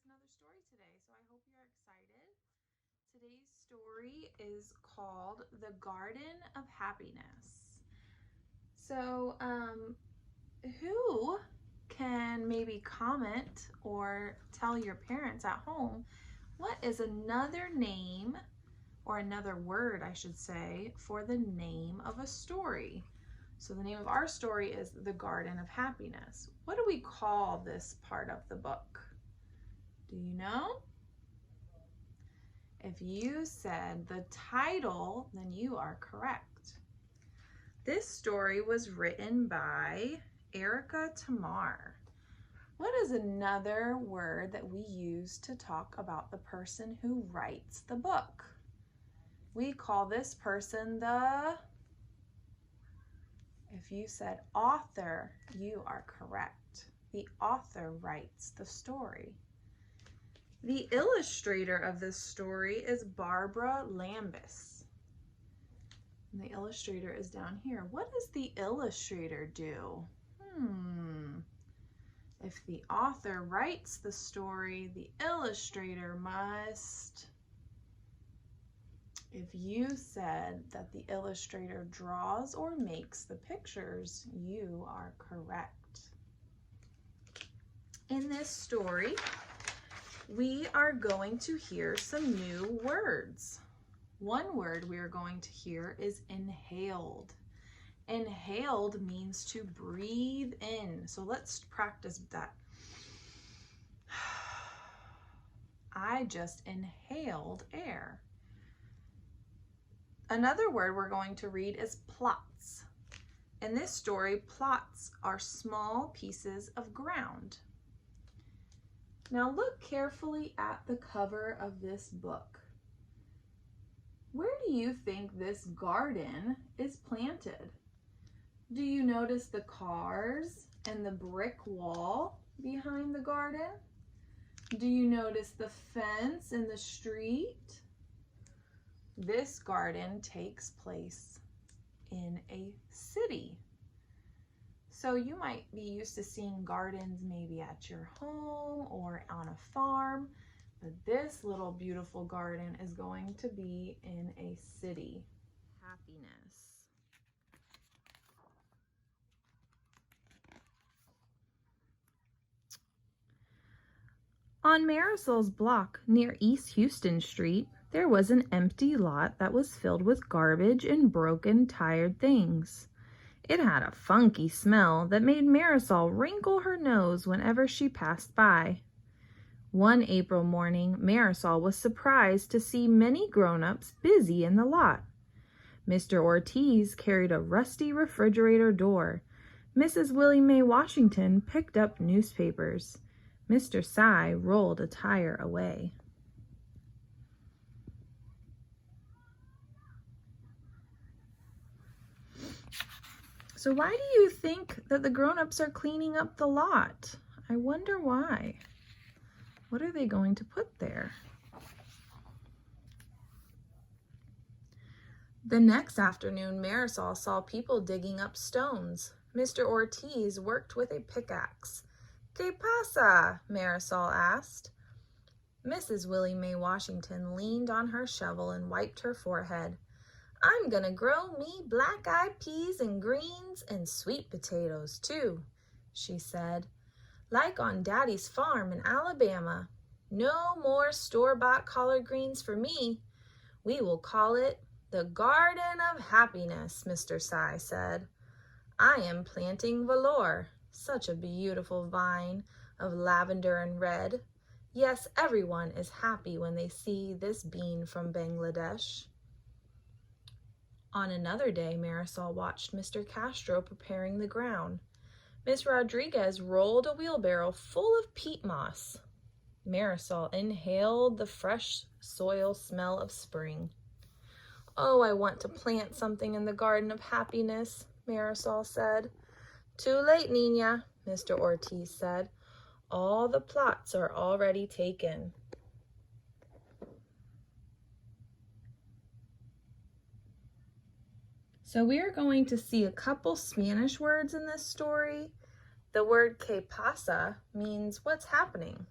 another story today, so I hope you're excited. Today's story is called The Garden of Happiness. So, who can maybe comment or tell your parents at home what is another name, or another word, I should say, for the name of a story? So the name of our story is The Garden of Happiness. What do we call this part of the book? Do you know? If you said the title, then you are correct. This story was written by Erica Tamar. What is another word that we use to talk about the person who writes the book? We call this person if you said author, you are correct. The author writes the story. The illustrator of this story is Barbara Lambis. And the illustrator is down here. What does the illustrator do? If the author writes the story, the illustrator must. If you said that the illustrator draws or makes the pictures, you are correct. In this story, we are going to hear some new words. One word we are going to hear is inhaled. Inhaled means to breathe in. So let's practice that. I just inhaled air. Another word we're going to read is plots. In this story, plots are small pieces of ground. Now look carefully at the cover of this book. Where do you think this garden is planted? Do you notice the cars and the brick wall behind the garden? Do you notice the fence in the street? This garden takes place in a city. So you might be used to seeing gardens maybe at your home or on a farm, but this little beautiful garden is going to be in a city. Happiness. On Marisol's block near East Houston Street, there was an empty lot that was filled with garbage and broken, tired things. It had a funky smell that made Marisol wrinkle her nose whenever she passed by. One April morning, Marisol was surprised to see many grown-ups busy in the lot. Mr. Ortiz carried a rusty refrigerator door. Mrs. Willie Mae Washington picked up newspapers. Mr. Cy rolled a tire away. So why do you think that the grown-ups are cleaning up the lot? I wonder why. What are they going to put there? The next afternoon, Marisol saw people digging up stones. Mr. Ortiz worked with a pickaxe. ¿Qué pasa? Marisol asked. Mrs. Willie Mae Washington leaned on her shovel and wiped her forehead. I'm gonna grow me black-eyed peas and greens and sweet potatoes too, she said, like on Daddy's farm in Alabama. No more store-bought collard greens for me. We will call it the Garden of Happiness, Mr. Cy said. I am planting velour, such a beautiful vine of lavender and red. Yes, everyone is happy when they see this bean from Bangladesh. On another day, Marisol watched Mr. Castro preparing the ground. Miss Rodriguez rolled a wheelbarrow full of peat moss. Marisol inhaled the fresh soil smell of spring. Oh, I want to plant something in the Garden of Happiness, Marisol said. Too late, Nina, Mr. Ortiz said. All the plots are already taken. So we are going to see a couple Spanish words in this story. The word que pasa means what's happening.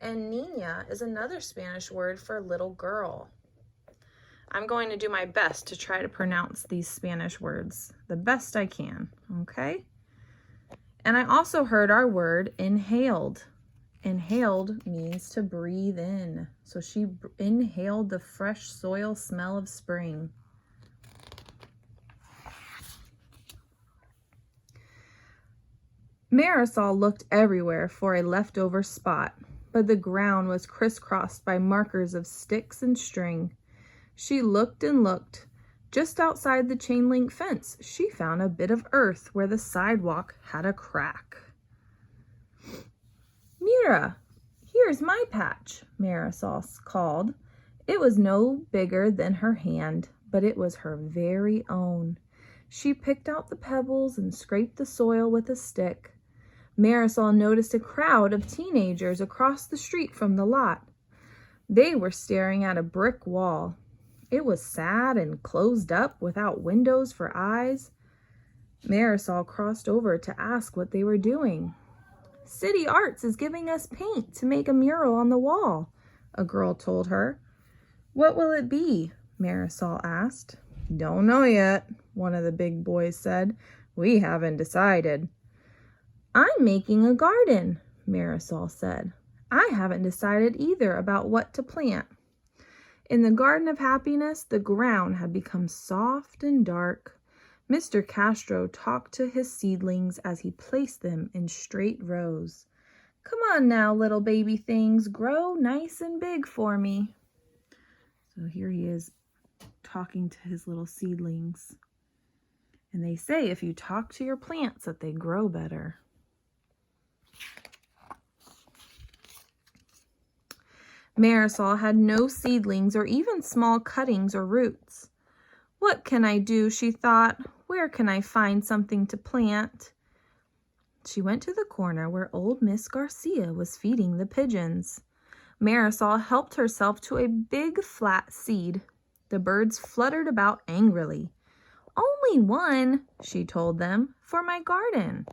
And niña is another Spanish word for little girl. I'm going to do my best to try to pronounce these Spanish words the best I can, okay? And I also heard our word inhaled. Inhaled means to breathe in. So she inhaled the fresh soil smell of spring. Marisol looked everywhere for a leftover spot, but the ground was crisscrossed by markers of sticks and string. She looked and looked. Just outside the chain link fence, she found a bit of earth where the sidewalk had a crack. Mira, here's my patch, Marisol called. It was no bigger than her hand, but it was her very own. She picked out the pebbles and scraped the soil with a stick. Marisol noticed a crowd of teenagers across the street from the lot. They were staring at a brick wall. It was sad and closed up without windows for eyes. Marisol crossed over to ask what they were doing. City Arts is giving us paint to make a mural on the wall, a girl told her. What will it be? Marisol asked. Don't know yet, one of the big boys said. We haven't decided. I'm making a garden, Marisol said. I haven't decided either about what to plant. In the Garden of Happiness, the ground had become soft and dark. Mr. Castro talked to his seedlings as he placed them in straight rows. Come on now, little baby things, grow nice and big for me. So here he is talking to his little seedlings. And they say if you talk to your plants that they grow better. Marisol had no seedlings or even small cuttings or roots. What can I do, she thought. Where can I find something to plant? She went to the corner where old Miss Garcia was feeding the pigeons. Marisol helped herself to a big flat seed. The birds fluttered about angrily. Only one, she told them, for my garden.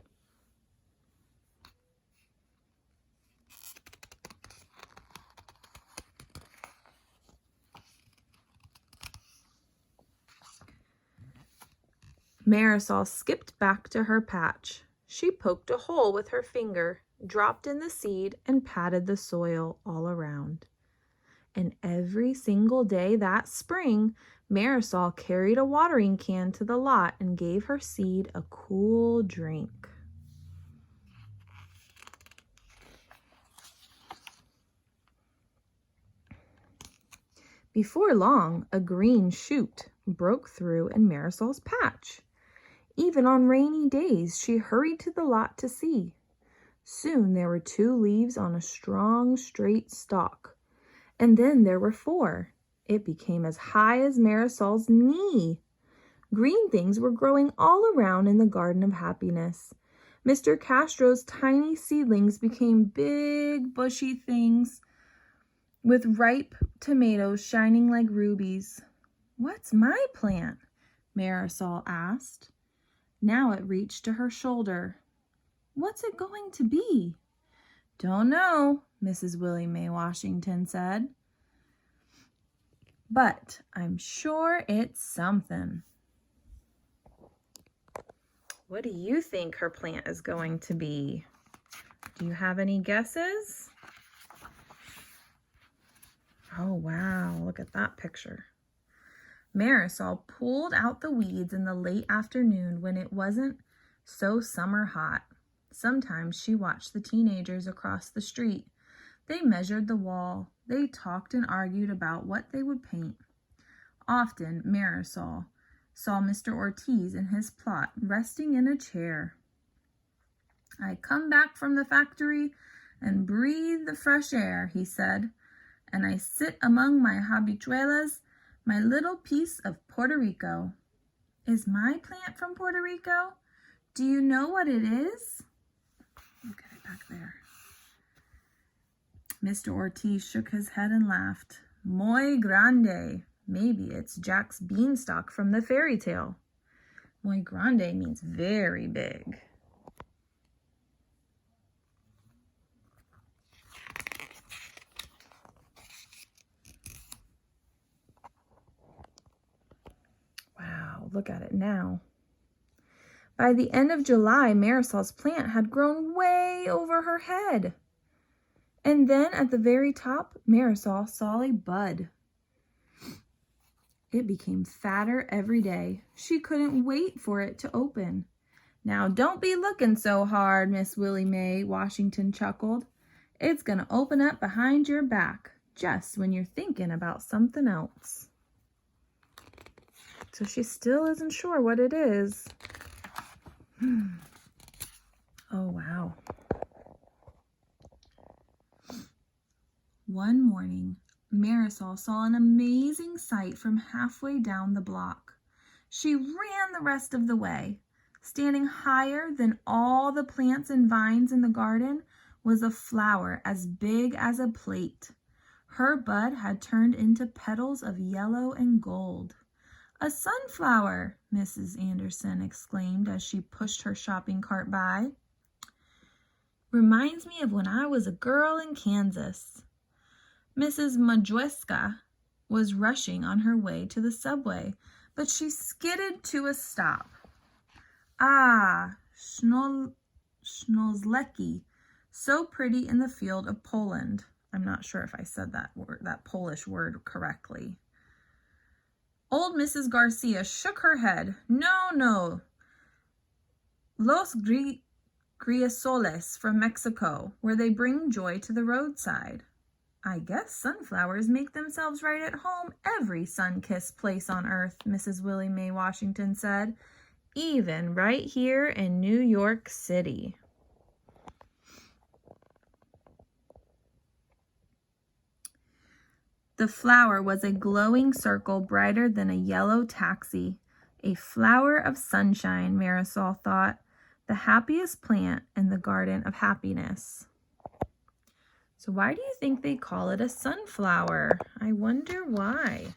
Marisol skipped back to her patch. She poked a hole with her finger, dropped in the seed, and patted the soil all around. And every single day that spring, Marisol carried a watering can to the lot and gave her seed a cool drink. Before long, a green shoot broke through in Marisol's patch. Even on rainy days, she hurried to the lot to see. Soon there were 2 leaves on a strong, straight stalk. And then there were 4. It became as high as Marisol's knee. Green things were growing all around in the Garden of Happiness. Mr. Castro's tiny seedlings became big, bushy things with ripe tomatoes shining like rubies. What's my plant? Marisol asked. Now it reached to her shoulder. What's it going to be? Don't know, Mrs. Willie Mae Washington said. But I'm sure it's something. What do you think her plant is going to be? Do you have any guesses? Oh, wow, look at that picture. Marisol pulled out the weeds in the late afternoon when it wasn't so summer hot. Sometimes she watched the teenagers across the street. They measured the wall. They talked and argued about what they would paint. Often, Marisol saw Mr. Ortiz in his plot, resting in a chair. I come back from the factory and breathe the fresh air, he said, and I sit among my habichuelas, my little piece of Puerto Rico. Is my plant from Puerto Rico? Do you know what it is? Look at it back there. Mr. Ortiz shook his head and laughed. Muy grande. Maybe it's Jack's beanstalk from the fairy tale. Muy grande means very big. look at it now. By the end of July, Marisol's plant had grown way over her head. And then at the very top, Marisol saw a bud. It became fatter every day. She couldn't wait for it to open. Now, don't be looking so hard, Miss Willie Mae Washington chuckled. It's going to open up behind your back, just when you're thinking about something else. So she still isn't sure what it is. Oh, wow. One morning, Marisol saw an amazing sight from halfway down the block. She ran the rest of the way. Standing higher than all the plants and vines in the garden was a flower as big as a plate. Her bud had turned into petals of yellow and gold. "A sunflower," Mrs. Anderson exclaimed as she pushed her shopping cart by. "Reminds me of when I was a girl in Kansas." Mrs. Modjeska was rushing on her way to the subway, but she skidded to a stop. "Ah, Schnozlecki, so pretty in the field of Poland." I'm not sure if I said that Polish word correctly. Old Mrs. Garcia shook her head. No. Los Grisoles from Mexico, where they bring joy to the roadside." "I guess sunflowers make themselves right at home every sun-kissed place on earth," Mrs. Willie Mae Washington said. "Even right here in New York City." The flower was a glowing circle brighter than a yellow taxi. A flower of sunshine, Marisol thought. The happiest plant in the garden of happiness. So why do you think they call it a sunflower? I wonder why.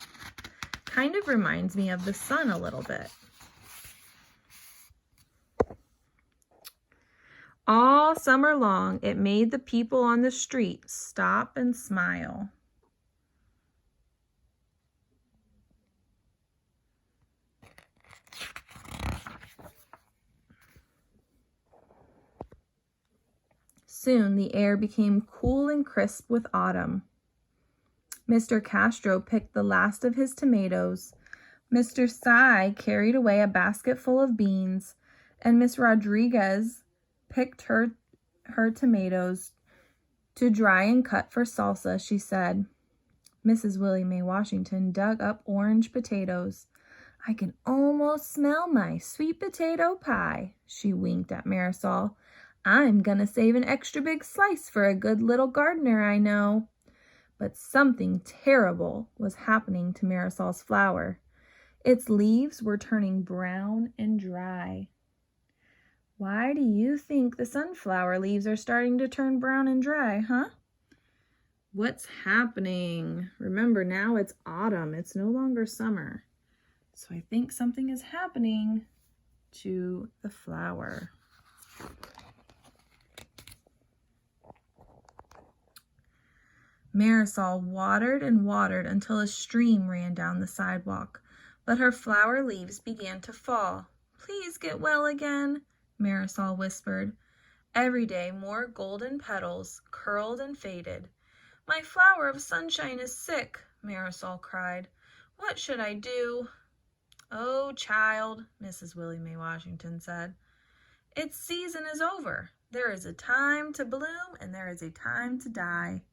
Kind of reminds me of the sun a little bit. All summer long, it made the people on the street stop and smile. Soon the air became cool and crisp with autumn. Mr. Castro picked the last of his tomatoes. Mr. Sy carried away a basket full of beans, and Miss Rodriguez picked her tomatoes to dry and cut for salsa, she said. Mrs. Willie Mae Washington dug up orange potatoes. "I can almost smell my sweet potato pie," she winked at Marisol. "I'm going to save an extra big slice for a good little gardener I know." But something terrible was happening to Marisol's flower. Its leaves were turning brown and dry. Why do you think the sunflower leaves are starting to turn brown and dry, huh? What's happening? Remember, now it's autumn. It's no longer summer. So I think something is happening to the flower. Marisol watered and watered until a stream ran down the sidewalk, but her flower leaves began to fall. "Please get well again," Marisol whispered. Every day more golden petals curled and faded. "My flower of sunshine is sick," Marisol cried. "What should I do?" "Oh, child," Mrs. Willie Mae Washington said, "its season is over. There is a time to bloom and there is a time to die."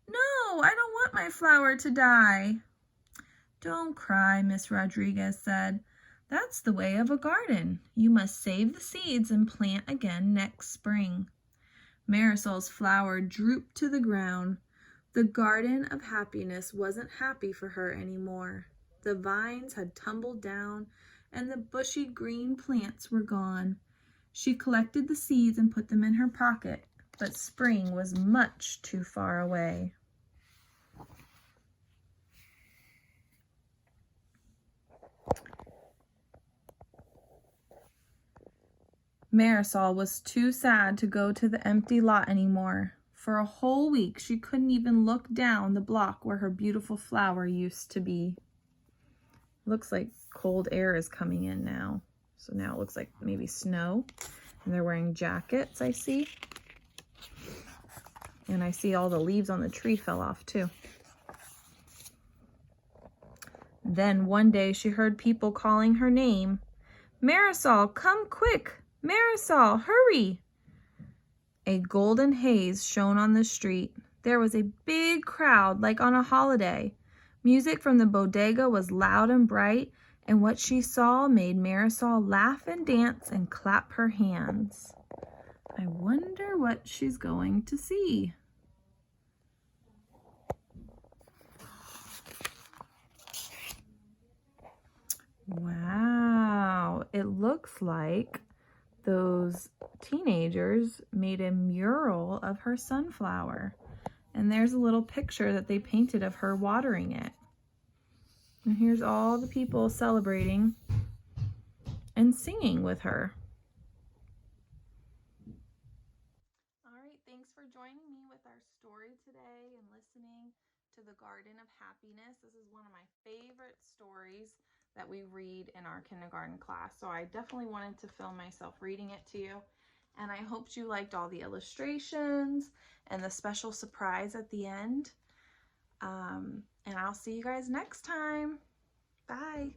"No, I don't want my flower to die." "Don't cry," Miss Rodriguez said. "That's the way of a garden. You must save the seeds and plant again next spring." Marisol's flower drooped to the ground. The garden of happiness wasn't happy for her anymore. The vines had tumbled down and the bushy green plants were gone. She collected the seeds and put them in her pocket, but spring was much too far away. Marisol was too sad to go to the empty lot anymore. For a whole week, she couldn't even look down the block where her beautiful flower used to be. Looks like cold air is coming in now. So now it looks like maybe snow. And they're wearing jackets, I see. And I see all the leaves on the tree fell off too. Then one day she heard people calling her name. Marisol, come quick! Marisol, hurry! A golden haze shone on the street. There was a big crowd like on a holiday. Music from the bodega was loud and bright, and what she saw made Marisol laugh and dance and clap her hands. I wonder what she's going to see. Wow, it looks like those teenagers made a mural of her sunflower. And there's a little picture that they painted of her watering it. And here's all the people celebrating and singing with her. All right, thanks for joining me with our story today and listening to The Garden of Happiness. This is one of my favorite stories that we read in our kindergarten class. So I definitely wanted to film myself reading it to you. And I hoped you liked all the illustrations and the special surprise at the end. And I'll see you guys next time. Bye.